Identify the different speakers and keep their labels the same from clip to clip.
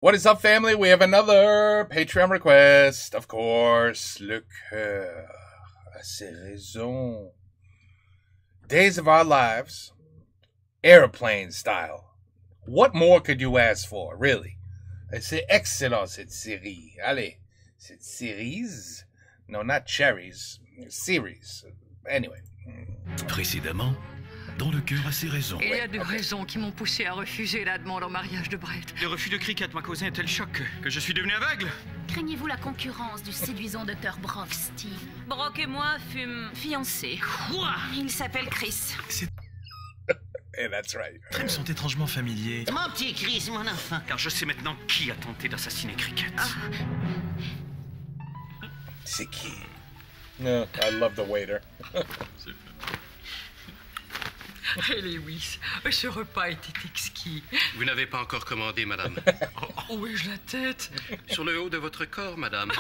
Speaker 1: What is up, family? We have another Patreon request. Of course, le cœur a ses raisons. Days of Our Lives, airplane style. What more could you ask for, really? C'est excellent, cette série. Allez, cette series? No, not cherries. Series. Anyway.
Speaker 2: Précédemment, dans le cœur a ses raisons.
Speaker 3: Il y a deux raisons qui m'ont poussé à refuser la demande en mariage de Brett.
Speaker 4: Le refus de Cricket m'a causé un tel choc que je suis devenu aveugle.
Speaker 5: Craignez-vous la concurrence du séduisant Dr. Brock, Steve? Brock et moi fûmes fiancés.
Speaker 4: Quoi?
Speaker 5: Il s'appelle Chris.
Speaker 1: Yeah, that's right.
Speaker 2: Ils sont étrangement familiers.
Speaker 6: Mon petit Chris, mon enfant.
Speaker 4: Car je sais maintenant qui a tenté d'assassiner Cricket.
Speaker 1: C'est qui? No, I love the waiter.
Speaker 3: Hey Lewis, ce repas était exquis.
Speaker 7: Vous n'avez pas encore commandé, madame.
Speaker 3: Où ai-je la tête?
Speaker 7: Sur le haut de votre corps, madame.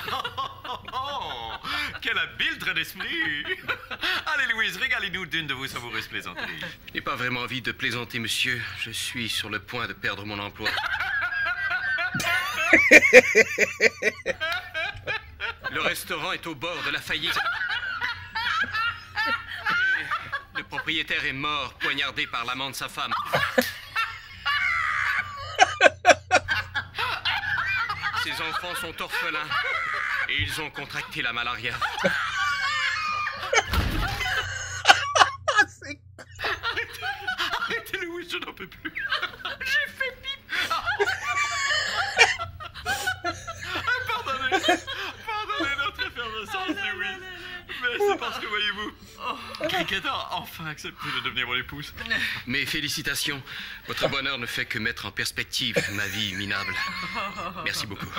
Speaker 4: Oh, quel habile trait d'esprit. Allez, Louise, régalez-nous d'une de vos savoureuses plaisanteries.
Speaker 7: Je n'ai pas vraiment envie de plaisanter, monsieur. Je suis sur le point de perdre mon emploi. Le restaurant est au bord de la faillite. Le propriétaire est mort, poignardé par l'amant de sa femme. Ses enfants sont orphelins et ils ont contracté la malaria.
Speaker 4: Arrêtez, Louise, je n'en peux plus.
Speaker 3: J'ai fait pipe.
Speaker 4: Pardonnez notre effervescence, Louise. Mais c'est parce que, voyez-vous, Cricket a enfin accepté de devenir mon épouse.
Speaker 7: Mes félicitations. Votre bonheur ne fait que mettre en perspective ma vie minable. Merci beaucoup.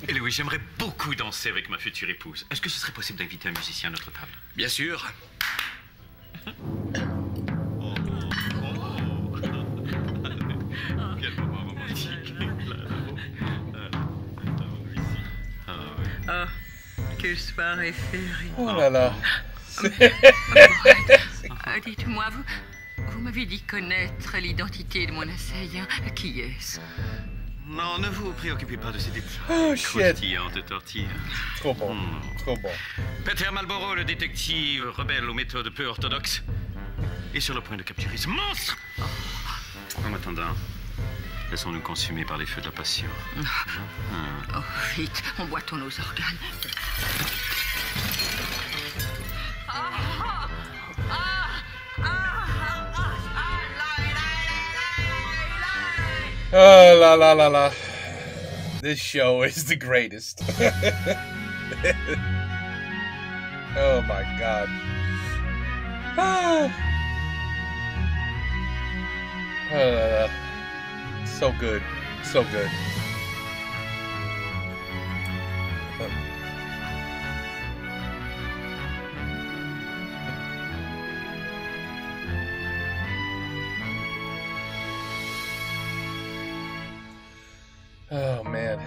Speaker 4: Et Louis, j'aimerais beaucoup danser avec ma future épouse. Est-ce que ce serait possible d'inviter un musicien à notre table?
Speaker 7: Bien sûr.
Speaker 4: Quel moment romantique.
Speaker 3: Ah, quelle soirée féerique.
Speaker 1: Oh là là.
Speaker 3: Dites-moi, vous m'avez dit connaître l'identité de mon assaillant. Qui est-ce?
Speaker 4: Non, ne vous préoccupez pas de ces détails.
Speaker 1: Oh, shit.
Speaker 4: Croustillantes tortillas.
Speaker 1: Trop bon. Trop bon.
Speaker 4: Peter Marlborough, le détective rebelle aux méthodes peu orthodoxes, est sur le point de capturer ce monstre. En attendant, laissons-nous consumer par les feux de la passion.
Speaker 3: Oh, vite, emboîtons nos organes.
Speaker 1: Oh la la la la. This show is the greatest. Oh my god. Ah. Oh, la, la. So good. So good. Oh man.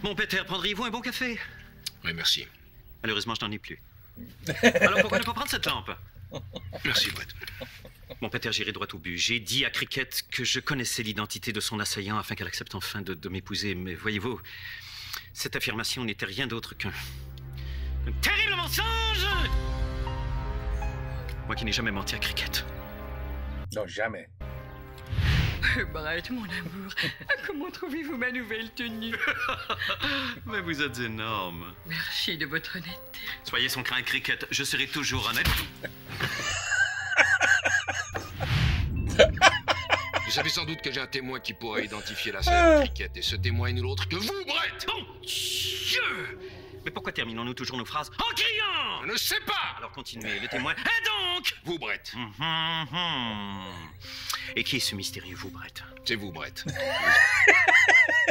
Speaker 4: Mon Peter, prendriez-vous un bon café?
Speaker 7: Oui, merci.
Speaker 4: Malheureusement, je n'en ai plus. Alors pourquoi ne pas prendre cette lampe?
Speaker 7: Merci, Brett.
Speaker 4: Mon Peter, j'irai droit au but. J'ai dit à Cricket que je connaissais l'identité de son assaillant afin qu'elle accepte enfin de m'épouser. Mais voyez-vous, cette affirmation n'était rien d'autre qu'un terrible mensonge! Moi qui n'ai jamais menti à Cricket.
Speaker 1: Non, jamais.
Speaker 3: Brett, mon amour, comment trouvez-vous ma nouvelle tenue?
Speaker 4: Mais vous êtes énorme.
Speaker 3: Merci de votre honnêteté.
Speaker 4: Soyez son craint, Cricket. Je serai toujours honnête.
Speaker 7: Vous savez sans doute que j'ai un témoin qui pourrait identifier la sœur de Cricket. Et ce témoin est nul autre que vous, Brett!
Speaker 4: Bon Dieu! Mais pourquoi terminons-nous toujours nos phrases en criant?
Speaker 7: Je ne sais pas!
Speaker 4: Alors continuez, le témoin. Et donc?
Speaker 7: Vous, Brett.
Speaker 4: Et qui est ce mystérieux vous, Brett?
Speaker 7: C'est vous, Brett.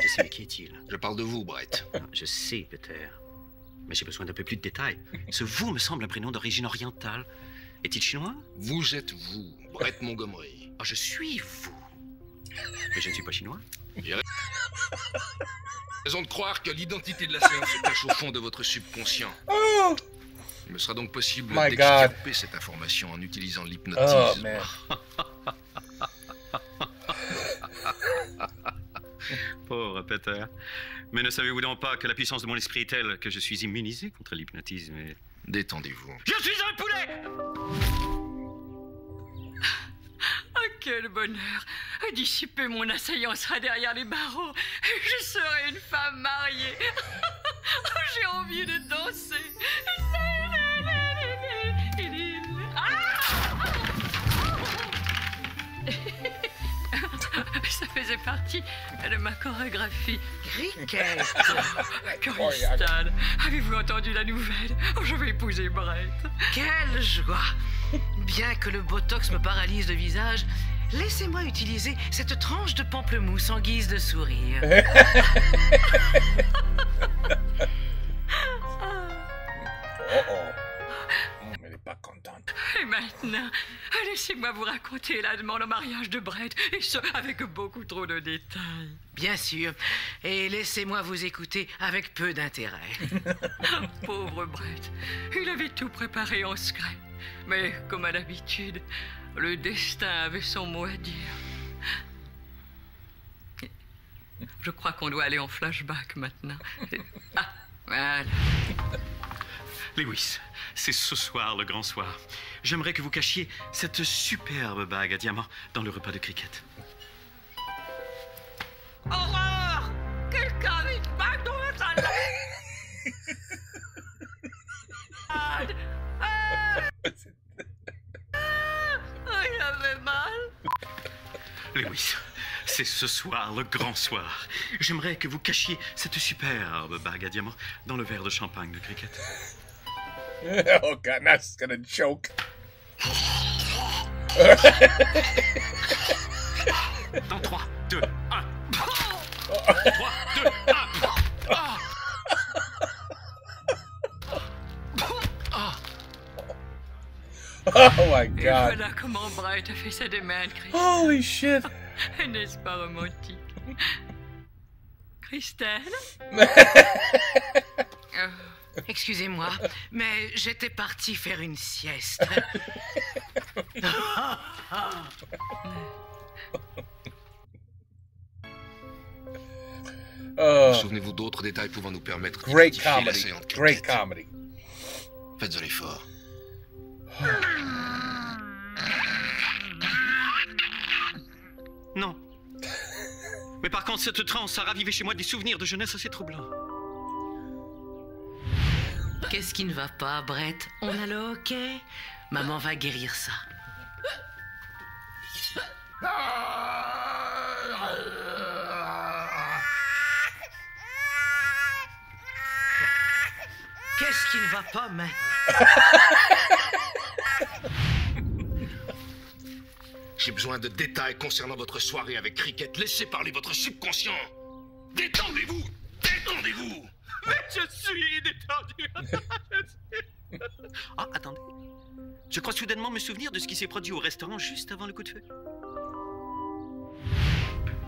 Speaker 4: Je sais, mais qui est-il?
Speaker 7: Je parle de vous, Brett.
Speaker 4: Je sais, Peter. Mais j'ai besoin d'un peu plus de détails. Ce vous me semble un prénom d'origine orientale. Est-il chinois?
Speaker 7: Vous êtes vous, Brett Montgomery.
Speaker 4: Ah, je suis vous. Mais je ne suis pas chinois.
Speaker 7: J'ai raison de croire que l'identité de la sœur se cache au fond de votre subconscient.
Speaker 1: Oh.
Speaker 7: Il me sera donc possible
Speaker 1: My God.
Speaker 7: d'extirper cette information en utilisant
Speaker 1: Oh
Speaker 7: l'hypnotisme.
Speaker 1: man.
Speaker 4: Peter. Mais ne savez-vous donc pas que la puissance de mon esprit est telle que je suis immunisé contre l'hypnotisme et...
Speaker 6: Détendez-vous.
Speaker 4: Je suis un poulet!
Speaker 3: Oh, quel bonheur! Dissiper mon assaillant sera derrière les barreaux. Je serai une femme mariée. J'ai envie de danser. Ça faisait partie de ma chorégraphie.
Speaker 8: Cricket.
Speaker 3: Crystal, avez-vous entendu la nouvelle? Je vais épouser Brett.
Speaker 8: Quelle joie. Bien que le botox me paralyse le visage, laissez-moi utiliser cette tranche de pamplemousse en guise de sourire.
Speaker 1: Elle n'est pas contente.
Speaker 3: Et maintenant, laissez-moi vous raconter la demande en mariage de Brett, et ce, avec beaucoup trop de détails.
Speaker 8: Bien sûr. Et laissez-moi vous écouter avec peu d'intérêt.
Speaker 3: Pauvre Brett, il avait tout préparé en secret. Mais, comme à l'habitude, le destin avait son mot à dire. Je crois qu'on doit aller en flashback maintenant. Ah, voilà.
Speaker 4: Lewis, c'est ce soir le grand soir. J'aimerais que vous cachiez cette superbe bague à diamants dans le repas de cricket.
Speaker 3: Horreur! Quelqu'un avait une bague dans la salade! Il avait mal.
Speaker 4: Lewis, c'est ce soir le grand soir. J'aimerais que vous cachiez cette superbe bague à diamants dans le verre de champagne de cricket.
Speaker 1: Oh God, that's gonna choke.
Speaker 4: Dans 3, 2, 1. 3, 2, 1.
Speaker 1: Oh my
Speaker 3: Et
Speaker 1: God.
Speaker 3: voilà comment Brett a fait sa demande, Chris.
Speaker 1: Holy shit.
Speaker 3: N'est-ce pas romantique? Christelle?
Speaker 8: Excusez-moi, mais j'étais partie faire une sieste.
Speaker 6: Souvenez-vous d'autres détails pouvant nous permettre
Speaker 1: Great
Speaker 6: d'identifier
Speaker 1: comedy.
Speaker 6: l'assaillant de
Speaker 1: Great
Speaker 6: cricket.
Speaker 1: comedy.
Speaker 6: Faites un effort.
Speaker 4: Non. Mais par contre, cette transe a ravivé chez moi des souvenirs de jeunesse assez troublants.
Speaker 8: Qu'est-ce qui ne va pas, Brett? On a le hockey. Maman va guérir ça. Qu'est-ce qui ne va pas maintenant?
Speaker 6: J'ai besoin de détails concernant votre soirée avec Cricket. Laissez parler votre subconscient. Détendez-vous. Détendez-vous.
Speaker 4: Je suis détendu. Ah, attendez. Je crois soudainement me souvenir de ce qui s'est produit au restaurant juste avant le coup de feu.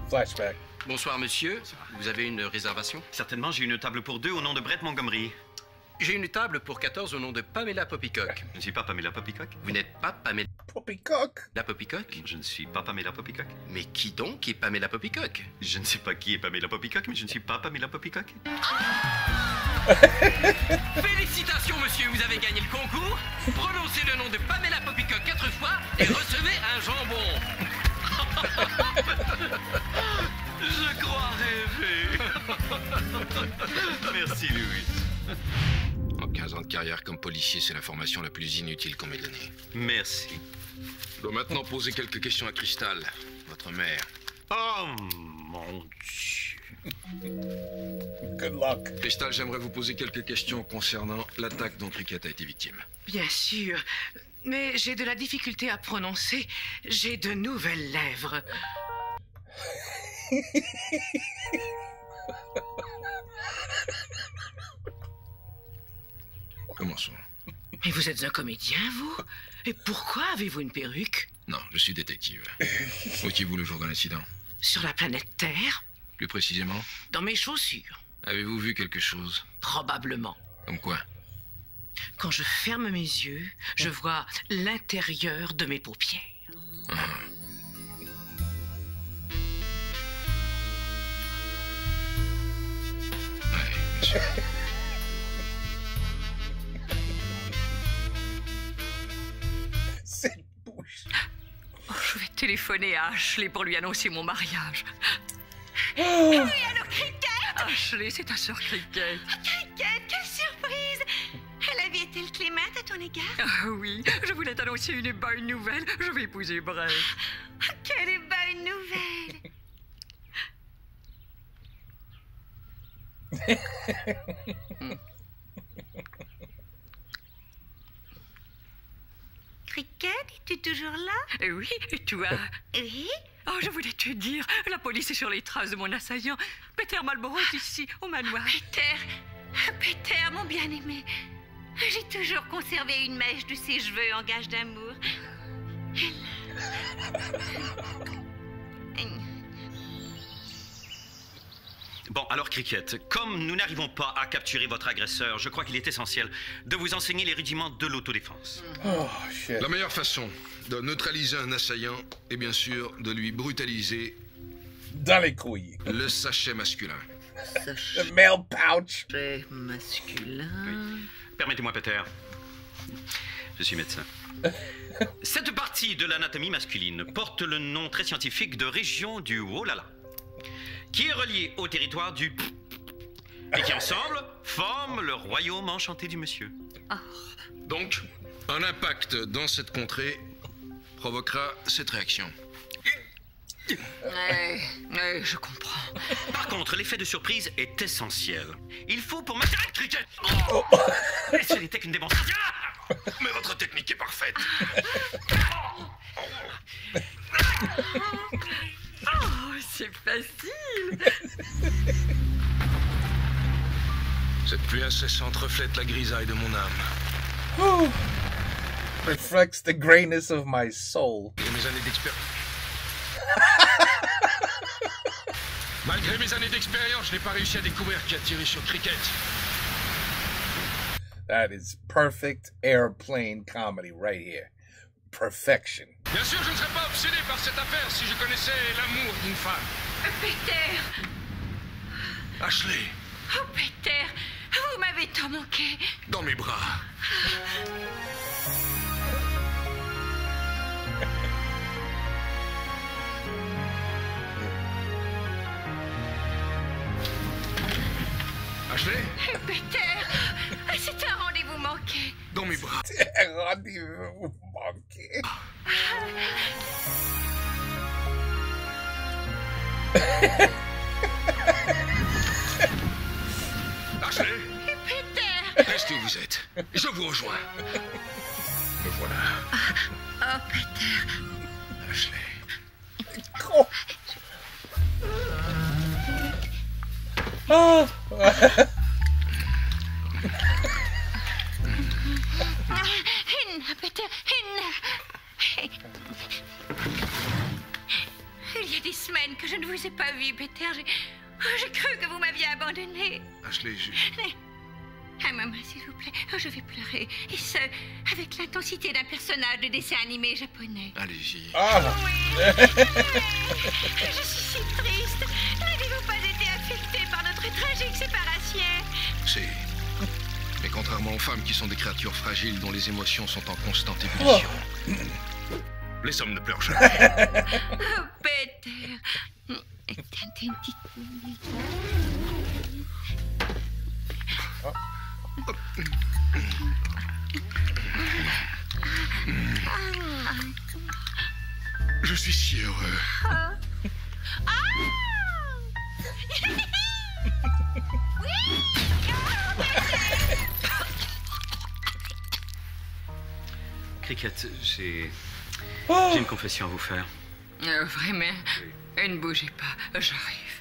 Speaker 1: Flashback.
Speaker 7: Bonsoir, monsieur. Vous avez une réservation?
Speaker 4: Certainement, j'ai une table pour deux au nom de Brett Montgomery.
Speaker 7: J'ai une table pour 14 au nom de Pamela Poppycock.
Speaker 4: Je ne suis pas Pamela Poppycock.
Speaker 7: Vous n'êtes pas Pamela
Speaker 1: Poppycock.
Speaker 7: Poppycock?
Speaker 4: Je ne suis pas Pamela Poppycock.
Speaker 7: Mais qui donc est Pamela Poppycock?
Speaker 4: Je ne sais pas qui est Pamela Poppycock, mais je ne suis pas Pamela Poppycock.
Speaker 7: Félicitations, monsieur, vous avez gagné le concours. Prononcez le nom de Pamela Poppycock 4 fois et recevez un jambon.
Speaker 4: Je crois rêver. Merci, Louis.
Speaker 6: En 15 ans de carrière comme policier, c'est l'information la plus inutile qu'on m'ait donnée.
Speaker 4: Merci.
Speaker 6: Je dois maintenant poser quelques questions à Crystal, votre mère.
Speaker 4: Oh, mon Dieu.
Speaker 1: Good luck.
Speaker 6: Crystal, j'aimerais vous poser quelques questions concernant l'attaque dont Cricket a été victime.
Speaker 8: Bien sûr, mais j'ai de la difficulté à prononcer. J'ai de nouvelles lèvres.
Speaker 6: Commençons.
Speaker 8: Mais vous êtes un comédien, vous? Et pourquoi avez-vous une perruque?
Speaker 6: Non, je suis détective. Où étiez-vous le jour de l'incident?
Speaker 8: Sur la planète Terre?
Speaker 6: Plus précisément,
Speaker 8: Dans mes chaussures?
Speaker 6: avez-vous vu quelque chose?
Speaker 8: Probablement.
Speaker 6: Comme quoi?
Speaker 8: Quand je ferme mes yeux, je vois l'intérieur de mes paupières.
Speaker 6: monsieur.
Speaker 1: Cette bouche.
Speaker 3: Oh, je vais téléphoner à Ashley pour lui annoncer mon mariage.
Speaker 5: Oui, alors Cricket!
Speaker 3: Ashley, c'est ta sœur Cricket.
Speaker 5: Cricket, quelle surprise! La vie est-elle clémente à ton égard?
Speaker 3: Ah oui, je voulais t'annoncer une bonne nouvelle. Je vais épouser Brett.
Speaker 5: Quelle bonne nouvelle! Cricket, es-tu toujours là?
Speaker 3: Oui, et toi?
Speaker 5: Oui?
Speaker 3: Oh, je voulais te dire, la police est sur les traces de mon assaillant. Peter Marlborough est ici, au manoir.
Speaker 5: Peter, mon bien-aimé. J'ai toujours conservé une mèche de ses cheveux en gage d'amour.
Speaker 4: Bon, alors Cricket, comme nous n'arrivons pas à capturer votre agresseur, je crois qu'il est essentiel de vous enseigner les rudiments de l'autodéfense.
Speaker 1: Oh, shit.
Speaker 6: La meilleure façon de neutraliser un assaillant est bien sûr de lui brutaliser
Speaker 1: Dans les couilles.
Speaker 6: le sachet masculin.
Speaker 1: The male pouch.
Speaker 8: Très masculin.
Speaker 4: Permettez-moi, Peter. Je suis médecin. Cette partie de l'anatomie masculine porte le nom très scientifique de région du Wolala, qui est reliée au territoire du et qui ensemble forment le royaume enchanté du monsieur.
Speaker 6: Donc, un impact dans cette contrée provoquera cette réaction.
Speaker 3: Je comprends.
Speaker 4: Par contre, l'effet de surprise est essentiel. Il faut pour mettre Cricket. Ce n'était qu'une démonstration.
Speaker 6: Mais votre technique est parfaite.
Speaker 3: Oh, c'est facile.
Speaker 6: Cette pluie incessante reflète la grisaille de mon âme.
Speaker 1: Oh. Reflects the grayness of my soul.
Speaker 6: Et mes années d'expérience. Malgré mes années d'expérience, je n'ai pas réussi à découvrir qui a tiré sur Cricket.
Speaker 1: That is perfect airplane comedy right here. Perfection.
Speaker 6: Bien sûr, je ne serais pas obsédé par cette affaire si je connaissais l'amour d'une femme.
Speaker 5: Peter!
Speaker 6: Ashley,
Speaker 5: Oh, Peter! Vous m'avez tant manqué.
Speaker 6: dans mes bras. Ashley,
Speaker 5: Peter! C'est un rendez-vous manqué.
Speaker 6: dans mes bras.
Speaker 1: Rendez-vous manqué.
Speaker 6: Ashley,
Speaker 5: Peter!
Speaker 6: restez où vous êtes. Je vous rejoins. Me voilà.
Speaker 5: Oh, Peter!
Speaker 6: Ashley.
Speaker 1: Oh. Oh.
Speaker 5: Peter! Il y a des semaines que je ne vous ai pas vu, Peter. J'ai cru que vous m'aviez abandonné.
Speaker 6: Ashley,
Speaker 5: Maman, s'il vous plaît, je vais pleurer. Et ce, avec l'intensité d'un personnage de dessin animé japonais.
Speaker 6: allez-y.
Speaker 1: Ah.
Speaker 5: Oui. Je suis si triste. N'avez-vous pas été affecté par notre tragique séparation?
Speaker 6: Si. Mais contrairement aux femmes qui sont des créatures fragiles dont les émotions sont en constante ébullition, les hommes ne pleurent jamais.
Speaker 5: Oh, Peter.
Speaker 6: Je suis si heureux.
Speaker 4: Cricket, j'ai une confession à vous faire.
Speaker 3: Vraiment? Ne bougez pas, j'arrive.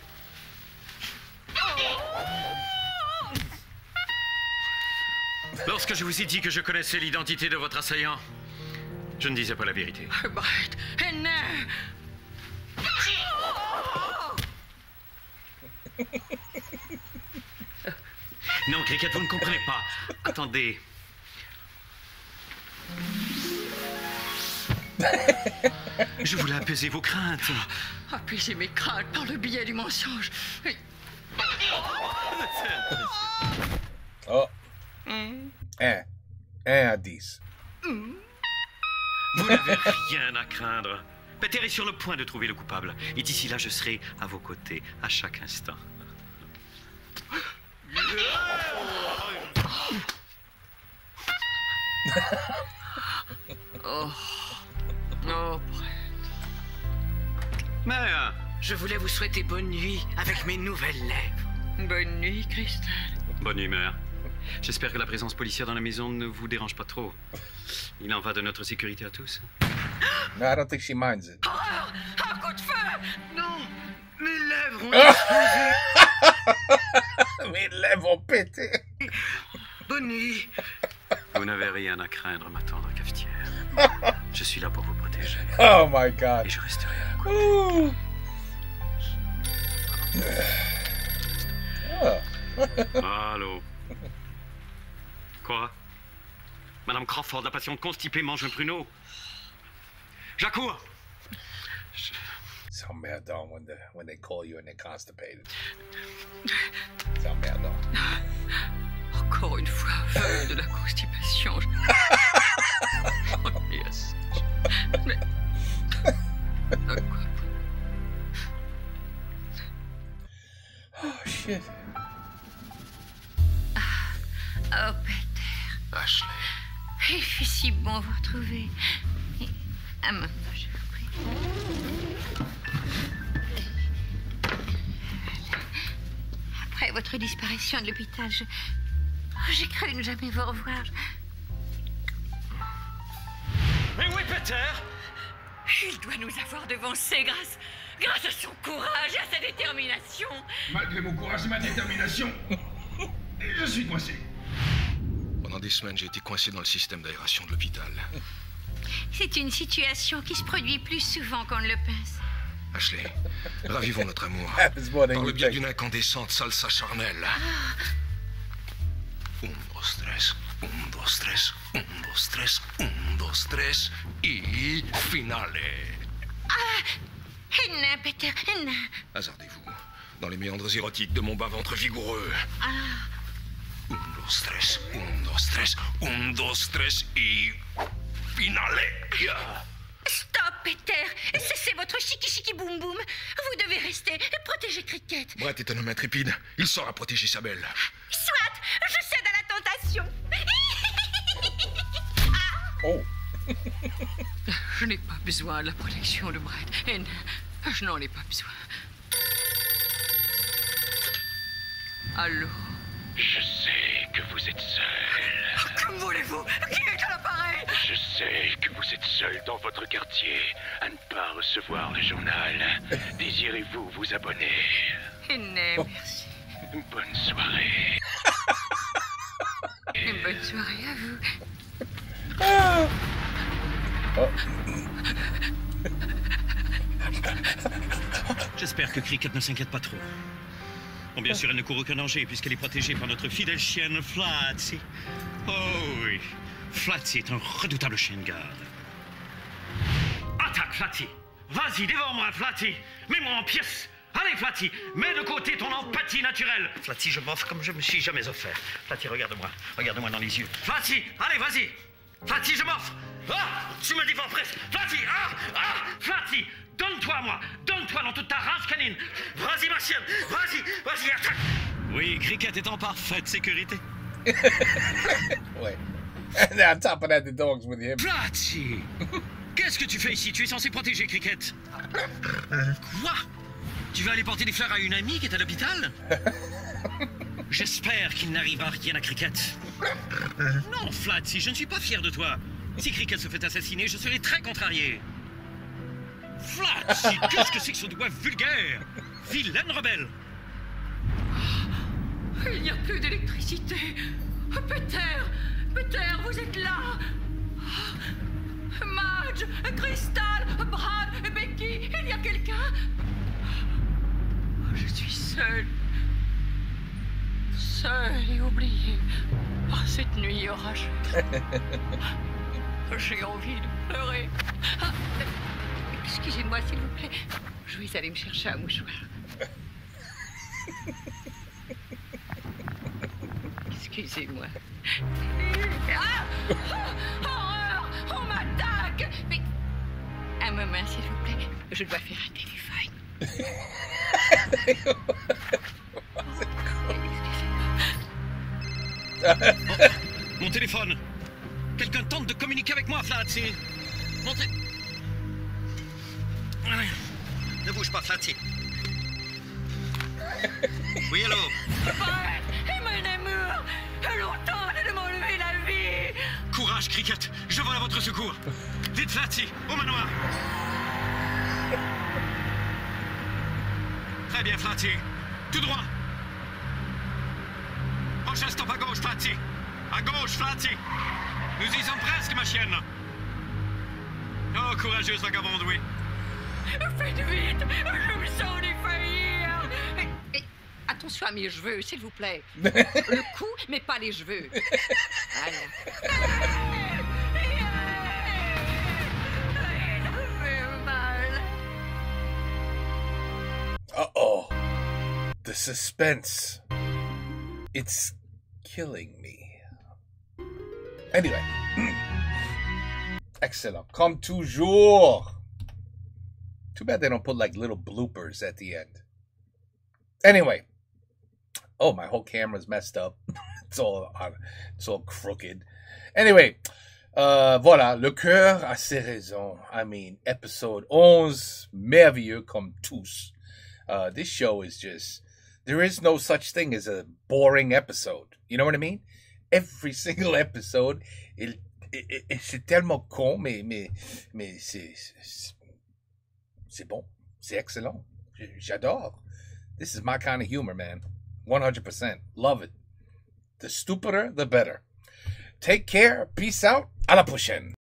Speaker 4: Lorsque je vous ai dit que je connaissais l'identité de votre assaillant, je ne disais pas la vérité.
Speaker 3: Brett, non!
Speaker 4: Non, Cricket, vous ne comprenez pas. Attendez. Je voulais apaiser vos craintes.
Speaker 3: Apaiser mes craintes par le biais du mensonge.
Speaker 1: Oh. 1 à 10.
Speaker 4: Vous n'avez rien à craindre. Peter est sur le point de trouver le coupable. Et d'ici là, je serai à vos côtés à chaque instant.
Speaker 3: Oh. Oh,
Speaker 4: Mais...
Speaker 8: Je voulais vous souhaiter bonne nuit avec mes nouvelles lèvres.
Speaker 3: bonne nuit, Cristal.
Speaker 4: Bonne humeur. J'espère que la présence policière dans la maison ne vous dérange pas trop. Il en va de notre sécurité à tous.
Speaker 1: No, I don't think she minds it.
Speaker 3: Horreur! Un coup de feu!
Speaker 8: Non, mes lèvres ont explosé.
Speaker 1: Mes lèvres vont péter.
Speaker 8: Bonne nuit.
Speaker 4: Vous n'avez rien à craindre, ma tendre cafetière. Je suis là pour vous protéger.
Speaker 1: Oh my God.
Speaker 4: Et je resterai à vos côtés. Allô. Quoi? Madame Crawford, la patiente constipée, mange un pruneau. J'accours.
Speaker 1: C'est emmerdant when they call you and they're constipated. C'est emmerdant.
Speaker 3: Encore une fois, aveugle de la constipation. Oh, yes. Mais... Quoi?
Speaker 1: Oh shit.
Speaker 5: Oh, Peter.
Speaker 6: Ashley.
Speaker 5: Il fait si bon vous retrouver. Un moment, je vous prie. Après votre disparition de l'hôpital, j'ai cru ne jamais vous revoir.
Speaker 4: Mais oui, Peter!
Speaker 3: Il doit nous avoir devancés grâce à son courage et à sa détermination.
Speaker 6: Malgré mon courage et ma détermination, je suis coincé. Pendant des semaines, j'ai été coincé dans le système d'aération de l'hôpital.
Speaker 5: C'est une situation qui se produit plus souvent qu'on ne le pense.
Speaker 6: Ashley, ravivons notre amour.
Speaker 1: Happens more than
Speaker 6: Par
Speaker 1: you
Speaker 6: le biais
Speaker 1: think.
Speaker 6: d'une incandescente salsa charnelle. Un, dos, tres, un, dos, tres, un, dos, tres, un, dos, tres, et finale.
Speaker 5: Non, Peter, non.
Speaker 6: Hasardez-vous dans les méandres érotiques de mon bas-ventre vigoureux. Un, dos, tres, un, dos, tres, un, dos, tres, et finale.
Speaker 5: Stop, Peter. Cessez votre chiki-chiki boum-boum. Vous devez rester et protéger Cricket.
Speaker 6: Brett est un homme intrépide. Il saura protéger sa belle.
Speaker 5: Soit, je cède à la tentation.
Speaker 1: Oh.
Speaker 3: Je n'ai pas besoin de la protection de Brett. Et je n'en ai pas besoin. Allô?
Speaker 2: Je sais que vous êtes seul.
Speaker 3: Que voulez-vous? Qui est à l'appareil?
Speaker 2: Je sais que vous êtes seul dans votre quartier à ne pas recevoir le journal. Désirez-vous vous abonner?
Speaker 3: Non, merci.
Speaker 2: Bonne soirée.
Speaker 3: Une bonne soirée à vous.
Speaker 4: J'espère que Cricket ne s'inquiète pas trop. Bon, bien sûr, elle ne court aucun danger puisqu'elle est protégée par notre fidèle chienne Flatty. Oh oui, Flatty est un redoutable chien de garde. Attaque, Flatty! Vas-y, dévore-moi, Flatty! Mets-moi en pièces! Allez, Flatty, mets de côté ton empathie naturelle. Flatty, je m'offre comme je me suis jamais offert. Flatty, regarde-moi. Regarde-moi dans les yeux. Flatty, allez, vas-y. Flatty, je m'offre. Ah, tu me dévores presque. Flatty, Flatty, donne-toi à moi. Donne-toi dans toute ta rage canine. Vas-y, ma chienne. Vas-y, attaque. Oui, Cricket est en parfaite sécurité.
Speaker 1: Ouais. And on top of that, the dog's with him.
Speaker 4: Flatty, qu'est-ce que tu fais ici? Tu es censé protéger Cricket. Quoi? Tu vas aller porter des fleurs à une amie qui est à l'hôpital? J'espère qu'il n'arrivera rien à Cricket. Non, Flatty, je ne suis pas fier de toi. Si Cricket se fait assassiner, je serai très contrarié. Flatty, qu'est-ce que c'est que ce doigt vulgaire? Vilaine rebelle!
Speaker 3: Il n'y a plus d'électricité. Peter, vous êtes là. Madge, Crystal, Brad, Becky, il y a quelqu'un? Je suis seule et oubliée par cette nuit orageuse. J'ai envie de pleurer. Excusez-moi, s'il vous plaît. Je vais aller me chercher un mouchoir. Excusez-moi. Ah! Oh, horreur! On m'attaque! Mais... Un moment, s'il vous plaît. Je dois faire un téléphone.
Speaker 4: Mon téléphone. Quelqu'un tente de communiquer avec moi, Flatty. Ne bouge pas, Flatty. Oui, allô?
Speaker 3: Et mon amour! Longtemps de m'enlever la vie!
Speaker 4: Courage, Cricket. Je vole à votre secours. Vite, Flatty, au manoir. Très bien, Flatty. Tout droit. Prochain stop à gauche, Flatty. À gauche, Flatty. Nous y sommes presque, ma chienne. Oh, courageuse vagabonde, oui.
Speaker 3: Faites vite! Je me sens défaillir! Attention à mes cheveux, s'il vous plaît. Le cou, mais pas les cheveux. Voilà. Ça fait mal.
Speaker 1: Uh-oh. The suspense. It's killing me. Anyway. Excellent. Comme toujours. Too bad they don't put like little bloopers at the end. Anyway. Oh, my whole camera's messed up. It's all crooked. Anyway. Voilà. Le cœur a ses raisons. I mean, episode 11. Merveilleux comme tous. This show is just... There is no such thing as a boring episode. You know what I mean? Every single episode, c'est tellement con, mais c'est bon. C'est excellent. J'adore. This is my kind of humor, man. 100%. Love it. The stupider, the better. Take care. Peace out. À la prochaine.